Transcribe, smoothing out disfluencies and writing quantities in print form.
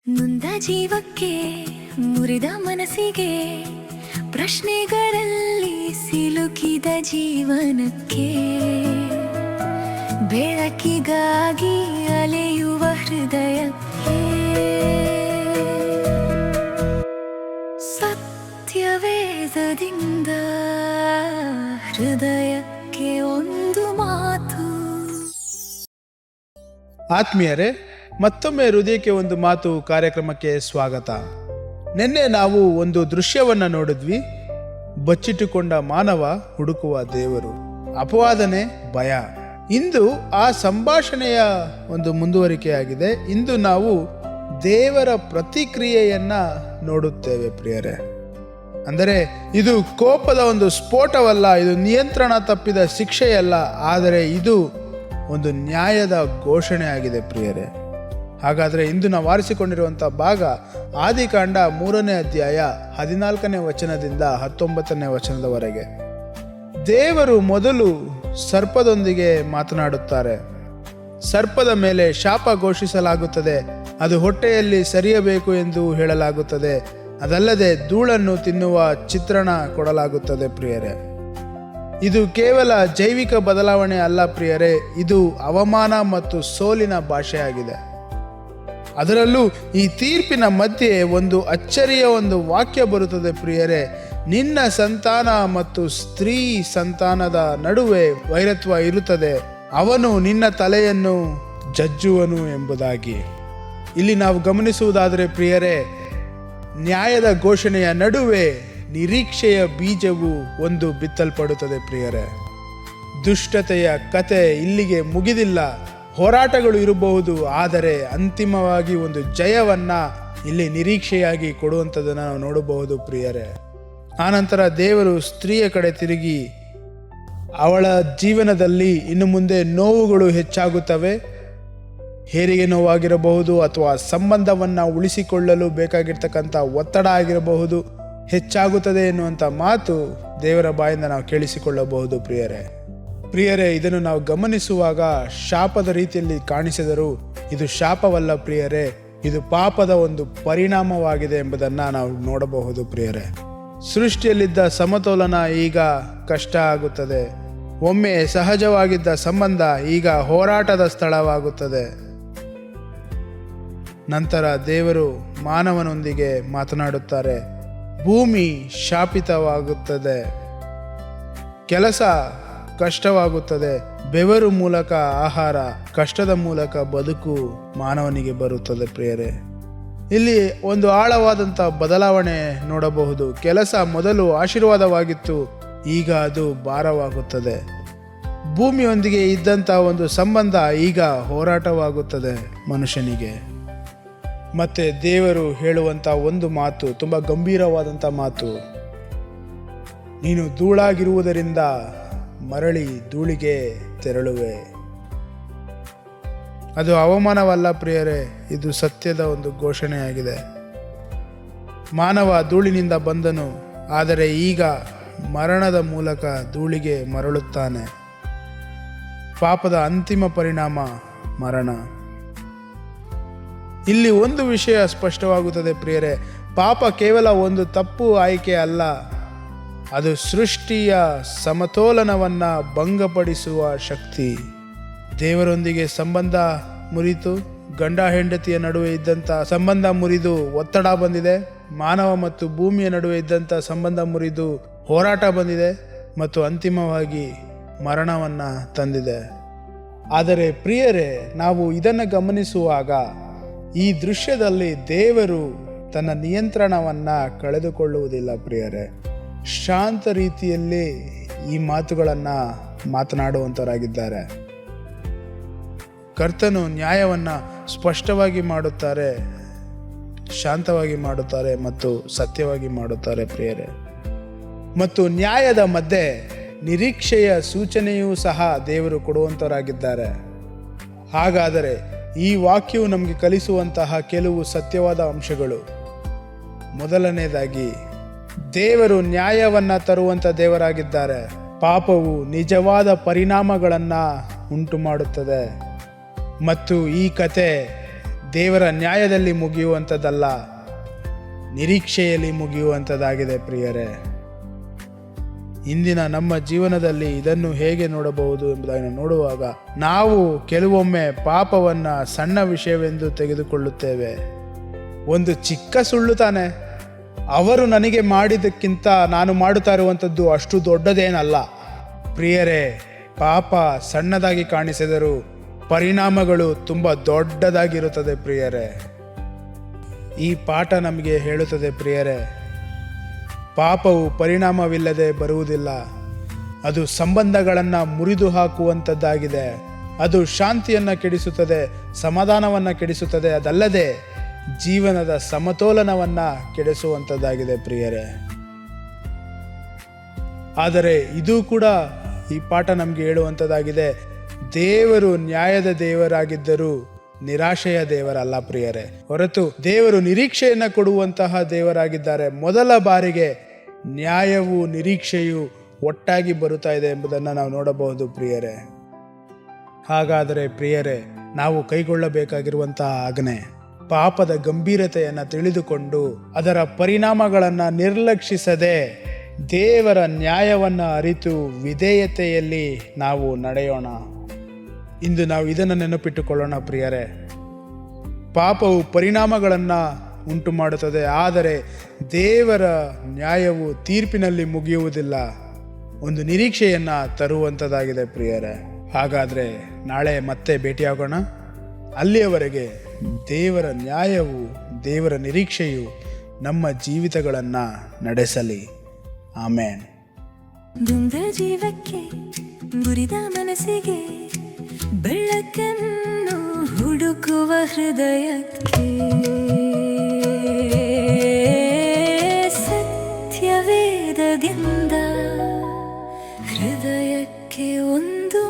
ನೊಂದ ಜೀವಕ್ಕೆ ಮುರಿದ ಮನಸ್ಸಿಗೆ ಪ್ರಶ್ನೆಗಳಲ್ಲಿ ಸಿಲುಕಿದ ಜೀವನಕ್ಕೆ ಬೆಳಕಿಗಾಗಿ ಅಲೆಯುವ ಹೃದಯಕ್ಕೆ ಸತ್ಯವೇದದಿಂದ ಹೃದಯಕ್ಕೆ ಒಂದು ಮಾತು. ಆತ್ಮೀಯರೇ, ಮತ್ತೊಮ್ಮೆ ಹೃದಯಕ್ಕೆ ಒಂದು ಮಾತು ಕಾರ್ಯಕ್ರಮಕ್ಕೆ ಸ್ವಾಗತ. ನಿನ್ನೆ ನಾವು ಒಂದು ದೃಶ್ಯವನ್ನು ನೋಡಿದ್ವಿ. ಬಚ್ಚಿಟ್ಟುಕೊಂಡ ಮಾನವ ಹುಡುಕುವ ದೇವರು, ಅಪವಾದನೆ, ಭಯ. ಇಂದು ಆ ಸಂಭಾಷಣೆಯ ಒಂದು ಮುಂದುವರಿಕೆಯಾಗಿದೆ. ಇಂದು ನಾವು ದೇವರ ಪ್ರತಿಕ್ರಿಯೆಯನ್ನ ನೋಡುತ್ತೇವೆ ಪ್ರಿಯರೇ. ಅಂದರೆ ಇದು ಕೋಪದ ಒಂದು ಸ್ಫೋಟವಲ್ಲ, ಇದು ನಿಯಂತ್ರಣ ತಪ್ಪಿದ ಶಿಕ್ಷೆಯಲ್ಲ, ಆದರೆ ಇದು ಒಂದು ನ್ಯಾಯದ ಘೋಷಣೆ ಆಗಿದೆ ಪ್ರಿಯರೇ. ಹಾಗಾದರೆ ಇಂದು ನಾವು ಆರಿಸಿಕೊಂಡಿರುವಂಥ ಭಾಗ ಆದಿಕಾಂಡ 3ನೇ ಅಧ್ಯಾಯ 14ನೇ ವಚನದಿಂದ 19ನೇ ವಚನದವರೆಗೆ. ದೇವರು ಮೊದಲು ಸರ್ಪದೊಂದಿಗೆ ಮಾತನಾಡುತ್ತಾರೆ. ಸರ್ಪದ ಮೇಲೆ ಶಾಪ ಘೋಷಿಸಲಾಗುತ್ತದೆ. ಅದು ಹೊಟ್ಟೆಯಲ್ಲಿ ಸರಿಯಬೇಕು ಎಂದು ಹೇಳಲಾಗುತ್ತದೆ. ಅದಲ್ಲದೆ ಧೂಳನ್ನು ತಿನ್ನುವ ಚಿತ್ರಣ ಕೊಡಲಾಗುತ್ತದೆ ಪ್ರಿಯರೇ. ಇದು ಕೇವಲ ಜೈವಿಕ ಬದಲಾವಣೆ ಅಲ್ಲ ಪ್ರಿಯರೇ, ಇದು ಅವಮಾನ ಮತ್ತು ಸೋಲಿನ ಭಾಷೆಯಾಗಿದೆ. ಅದರಲ್ಲೂ ಈ ತೀರ್ಪಿನ ಮಧ್ಯೆ ಒಂದು ಅಚ್ಚರಿಯ ಒಂದು ವಾಕ್ಯ ಬರುತ್ತದೆ ಪ್ರಿಯರೇ. ನಿನ್ನ ಸಂತಾನ ಮತ್ತು ಸ್ತ್ರೀ ಸಂತಾನದ ನಡುವೆ ವೈರತ್ವ ಇರುತ್ತದೆ, ಅವನು ನಿನ್ನ ತಲೆಯನ್ನು ಜಜ್ಜುವನು ಎಂಬುದಾಗಿ. ಇಲ್ಲಿ ನಾವು ಗಮನಿಸುವುದಾದರೆ ಪ್ರಿಯರೇ, ನ್ಯಾಯದ ಘೋಷಣೆಯ ನಡುವೆ ನಿರೀಕ್ಷೆಯ ಬೀಜವು ಒಂದು ಬಿತ್ತಲ್ಪಡುತ್ತದೆ ಪ್ರಿಯರೇ. ದುಷ್ಟತೆಯ ಕತೆ ಇಲ್ಲಿಗೆ ಮುಗಿದಿಲ್ಲ. ಹೋರಾಟಗಳು ಇರಬಹುದು, ಆದರೆ ಅಂತಿಮವಾಗಿ ಒಂದು ಜಯವನ್ನ ಇಲ್ಲಿ ನಿರೀಕ್ಷೆಯಾಗಿ ಕೊಡುವಂಥದ್ದನ್ನು ನಾವು ನೋಡಬಹುದು ಪ್ರಿಯರೇ. ಆನಂತರ ದೇವರು ಸ್ತ್ರೀಯ ಕಡೆ ತಿರುಗಿ ಅವಳ ಜೀವನದಲ್ಲಿ ಇನ್ನು ಮುಂದೆ ನೋವುಗಳು ಹೆಚ್ಚಾಗುತ್ತವೆ. ಹೆರಿಗೆ ನೋವಾಗಿರಬಹುದು, ಅಥವಾ ಸಂಬಂಧವನ್ನು ಉಳಿಸಿಕೊಳ್ಳಲು ಬೇಕಾಗಿರ್ತಕ್ಕಂಥ ಒತ್ತಡ ಆಗಿರಬಹುದು, ಹೆಚ್ಚಾಗುತ್ತದೆ ಎನ್ನುವಂಥ ಮಾತು ದೇವರ ಬಾಯಿಂದ ನಾವು ಕೇಳಿಸಿಕೊಳ್ಳಬಹುದು ಪ್ರಿಯರೇ. ಇದನ್ನು ನಾವು ಗಮನಿಸುವಾಗ ಶಾಪದ ರೀತಿಯಲ್ಲಿ ಕಾಣಿಸಿದರೂ ಇದು ಶಾಪವಲ್ಲ ಪ್ರಿಯರೇ, ಇದು ಪಾಪದ ಒಂದು ಪರಿಣಾಮವಾಗಿದೆ ಎಂಬುದನ್ನು ನಾವು ನೋಡಬಹುದು ಪ್ರಿಯರೇ. ಸೃಷ್ಟಿಯಲ್ಲಿದ್ದ ಸಮತೋಲನ ಈಗ ಕಷ್ಟ ಆಗುತ್ತದೆ. ಒಮ್ಮೆ ಸಹಜವಾಗಿದ್ದ ಸಂಬಂಧ ಈಗ ಹೋರಾಟದ ಸ್ಥಳವಾಗುತ್ತದೆ. ನಂತರ ದೇವರು ಮಾನವನೊಂದಿಗೆ ಮಾತನಾಡುತ್ತಾರೆ. ಭೂಮಿ ಶಾಪಿತವಾಗುತ್ತದೆ, ಕೆಲಸ ಕಷ್ಟವಾಗುತ್ತದೆ, ಬೆವರು ಮೂಲಕ ಆಹಾರ, ಕಷ್ಟದ ಮೂಲಕ ಬದುಕು ಮಾನವನಿಗೆ ಬರುತ್ತದೆ ಪ್ರಿಯರೇ. ಇಲ್ಲಿ ಒಂದು ಆಳವಾದಂಥ ಬದಲಾವಣೆ ನೋಡಬಹುದು. ಕೆಲಸ ಮೊದಲು ಆಶೀರ್ವಾದವಾಗಿತ್ತು, ಈಗ ಅದು ಭಾರವಾಗುತ್ತದೆ. ಭೂಮಿಯೊಂದಿಗೆ ಇದ್ದಂಥ ಒಂದು ಸಂಬಂಧ ಈಗ ಹೋರಾಟವಾಗುತ್ತದೆ ಮನುಷ್ಯನಿಗೆ. ಮತ್ತೆ ದೇವರು ಹೇಳುವಂಥ ಒಂದು ಮಾತು ತುಂಬ ಗಂಭೀರವಾದಂಥ ಮಾತು. ನೀನು ಧೂಳಾಗಿರುವುದರಿಂದ ಮರಳಿ ಧೂಳಿಗೆ ತೆರಳುವೆ. ಅದು ಅವಮಾನವಲ್ಲ ಪ್ರಿಯರೇ, ಇದು ಸತ್ಯದ ಒಂದು ಘೋಷಣೆಯಾಗಿದೆ. ಮಾನವ ಧೂಳಿನಿಂದ ಬಂದನು, ಆದರೆ ಈಗ ಮರಣದ ಮೂಲಕ ಧೂಳಿಗೆ ಮರಳುತ್ತಾನೆ. ಪಾಪದ ಅಂತಿಮ ಪರಿಣಾಮ ಮರಣ. ಇಲ್ಲಿ ಒಂದು ವಿಷಯ ಸ್ಪಷ್ಟವಾಗುತ್ತದೆ ಪ್ರಿಯರೇ, ಪಾಪ ಕೇವಲ ಒಂದು ತಪ್ಪು ಆಯ್ಕೆ ಅಲ್ಲ, ಅದು ಸೃಷ್ಟಿಯ ಸಮತೋಲನವನ್ನು ಭಂಗಪಡಿಸುವ ಶಕ್ತಿ. ದೇವರೊಂದಿಗೆ ಸಂಬಂಧ ಮುರಿತು, ಗಂಡ ಹೆಂಡತಿಯ ನಡುವೆ ಇದ್ದಂಥ ಸಂಬಂಧ ಮುರಿದು ಒತ್ತಡ ಬಂದಿದೆ. ಮಾನವ ಮತ್ತು ಭೂಮಿಯ ನಡುವೆ ಇದ್ದಂಥ ಸಂಬಂಧ ಮುರಿದು ಹೋರಾಟ ಬಂದಿದೆ, ಮತ್ತು ಅಂತಿಮವಾಗಿ ಮರಣವನ್ನು ತಂದಿದೆ. ಆದರೆ ಪ್ರಿಯರೇ, ನಾವು ಇದನ್ನು ಗಮನಿಸುವಾಗ ಈ ದೃಶ್ಯದಲ್ಲಿ ದೇವರು ತನ್ನ ನಿಯಂತ್ರಣವನ್ನು ಕಳೆದುಕೊಳ್ಳುವುದಿಲ್ಲ ಪ್ರಿಯರೇ. ಶಾಂತ ರೀತಿಯಲ್ಲಿ ಈ ಮಾತುಗಳನ್ನು ಮಾತನಾಡುವಂತರಾಗಿದ್ದಾರೆ. ಕರ್ತನು ನ್ಯಾಯವನ್ನು ಸ್ಪಷ್ಟವಾಗಿ ಮಾಡುತ್ತಾರೆ, ಶಾಂತವಾಗಿ ಮಾಡುತ್ತಾರೆ ಮತ್ತು ಸತ್ಯವಾಗಿ ಮಾಡುತ್ತಾರೆ ಪ್ರಿಯರೇ. ಮತ್ತು ನ್ಯಾಯದ ಮಧ್ಯೆ ನಿರೀಕ್ಷೆಯ ಸೂಚನೆಯೂ ಸಹ ದೇವರು ಕೊಡುವಂತರಾಗಿದ್ದಾರೆ. ಹಾಗಾದರೆ ಈ ವಾಕ್ಯವು ನಮಗೆ ಕಲಿಸುವಂತಹ ಕೆಲವು ಸತ್ಯವಾದ ಅಂಶಗಳು. ಮೊದಲನೇದಾಗಿ, ದೇವರು ನ್ಯಾಯವನ್ನು ತರುವಂಥ ದೇವರಾಗಿದ್ದಾರೆ. ಪಾಪವು ನಿಜವಾದ ಪರಿಣಾಮಗಳನ್ನು ಉಂಟು ಮಾಡುತ್ತದೆ. ಮತ್ತು ಈ ಕತೆ ದೇವರ ನ್ಯಾಯದಲ್ಲಿ ಮುಗಿಯುವಂಥದ್ದಲ್ಲ, ನಿರೀಕ್ಷೆಯಲ್ಲಿ ಮುಗಿಯುವಂಥದ್ದಾಗಿದೆ ಪ್ರಿಯರೇ. ಇಂದಿನ ನಮ್ಮ ಜೀವನದಲ್ಲಿ ಇದನ್ನು ಹೇಗೆ ನೋಡಬಹುದು ಎಂಬುದನ್ನು ನೋಡುವಾಗ ನಾವು ಕೆಲವೊಮ್ಮೆ ಪಾಪವನ್ನು ಸಣ್ಣ ವಿಷಯವೆಂದು ತೆಗೆದುಕೊಳ್ಳುತ್ತೇವೆ. ಒಂದು ಚಿಕ್ಕ ಸುಳ್ಳು ತಾನೆ, ಅವರು ನನಗೆ ಮಾಡಿದ್ದಕ್ಕಿಂತ ನಾನು ಮಾಡುತ್ತಾ ಇರುವಂಥದ್ದು ಅಷ್ಟು ದೊಡ್ಡದೇನಲ್ಲ. ಪ್ರಿಯರೇ, ಪಾಪ ಸಣ್ಣದಾಗಿ ಕಾಣಿಸಿದರೂ ಪರಿಣಾಮಗಳು ತುಂಬ ದೊಡ್ಡದಾಗಿರುತ್ತದೆ ಪ್ರಿಯರೇ. ಈ ಪಾಠ ನಮಗೆ ಹೇಳುತ್ತದೆ ಪ್ರಿಯರೇ, ಪಾಪವು ಪರಿಣಾಮವಿಲ್ಲದೆ ಬರುವುದಿಲ್ಲ. ಅದು ಸಂಬಂಧಗಳನ್ನು ಮುರಿದು ಹಾಕುವಂಥದ್ದಾಗಿದೆ. ಅದು ಶಾಂತಿಯನ್ನು ಕೆಡಿಸುತ್ತದೆ, ಸಮಾಧಾನವನ್ನು ಕೆಡಿಸುತ್ತದೆ, ಅದಲ್ಲದೆ ಜೀವನದ ಸಮತೋಲನವನ್ನು ಕೆಡಿಸುವಂಥದ್ದಾಗಿದೆ ಪ್ರಿಯರೇ. ಆದರೆ ಇದು ಕೂಡ ಈ ಪಾಠ ನಮಗೆ ಹೇಳುವಂಥದ್ದಾಗಿದೆ, ದೇವರು ನ್ಯಾಯದ ದೇವರಾಗಿದ್ದರೂ ನಿರಾಶೆಯ ದೇವರಲ್ಲ ಪ್ರಿಯರೇ. ಹೊರತು ದೇವರು ನಿರೀಕ್ಷೆಯನ್ನು ಕೊಡುವಂತಹ ದೇವರಾಗಿದ್ದಾರೆ. ಮೊದಲ ಬಾರಿಗೆ ನ್ಯಾಯವು ನಿರೀಕ್ಷೆಯು ಒಟ್ಟಾಗಿ ಬರುತ್ತಾ ಇದೆ ಎಂಬುದನ್ನು ನಾವು ನೋಡಬಹುದು ಪ್ರಿಯರೇ. ಹಾಗಾದರೆ ಪ್ರಿಯರೇ, ನಾವು ಕೈಗೊಳ್ಳಬೇಕಾಗಿರುವಂತಹ ಆಜ್ಞೆ, ಪಾಪದ ಗಂಭೀರತೆಯನ್ನು ತಿಳಿದುಕೊಂಡು ಅದರ ಪರಿಣಾಮಗಳನ್ನು ನಿರ್ಲಕ್ಷಿಸದೆ ದೇವರ ನ್ಯಾಯವನ್ನು ಅರಿತು ವಿಧೇಯತೆಯಲ್ಲಿ ನಾವು ನಡೆಯೋಣ. ಇಂದು ನಾವು ಇದನ್ನು ನೆನಪಿಟ್ಟುಕೊಳ್ಳೋಣ ಪ್ರಿಯರೇ. ಪಾಪವು ಪರಿಣಾಮಗಳನ್ನು ಉಂಟು ಮಾಡುತ್ತದೆ, ಆದರೆ ದೇವರ ನ್ಯಾಯವು ತೀರ್ಪಿನಲ್ಲಿ ಮುಗಿಯುವುದಿಲ್ಲ, ಒಂದು ನಿರೀಕ್ಷೆಯನ್ನು ತರುವಂಥದ್ದಾಗಿದೆ ಪ್ರಿಯರೇ. ಹಾಗಾದರೆ ನಾಳೆ ಮತ್ತೆ ಭೇಟಿಯಾಗೋಣ. ಅಲ್ಲಿಯವರೆಗೆ ದೇವರ ನ್ಯಾಯವು, ದೇವರ ನಿರೀಕ್ಷೆಯು ನಮ್ಮ ಜೀವಿತಗಳನ್ನು ನಡೆಸಲಿ. ಆಮೇನ್. ದುಂದ ಜೀವಕ್ಕೆ ಮುರಿದ ಮನಸ್ಸಿಗೆ ಬೆಳಕನ್ನು ಹುಡುಕುವ ಹೃದಯಕ್ಕೆ ಸತ್ಯವೇದದಿಂದ ಹೃದಯಕ್ಕೆ ಒಂದು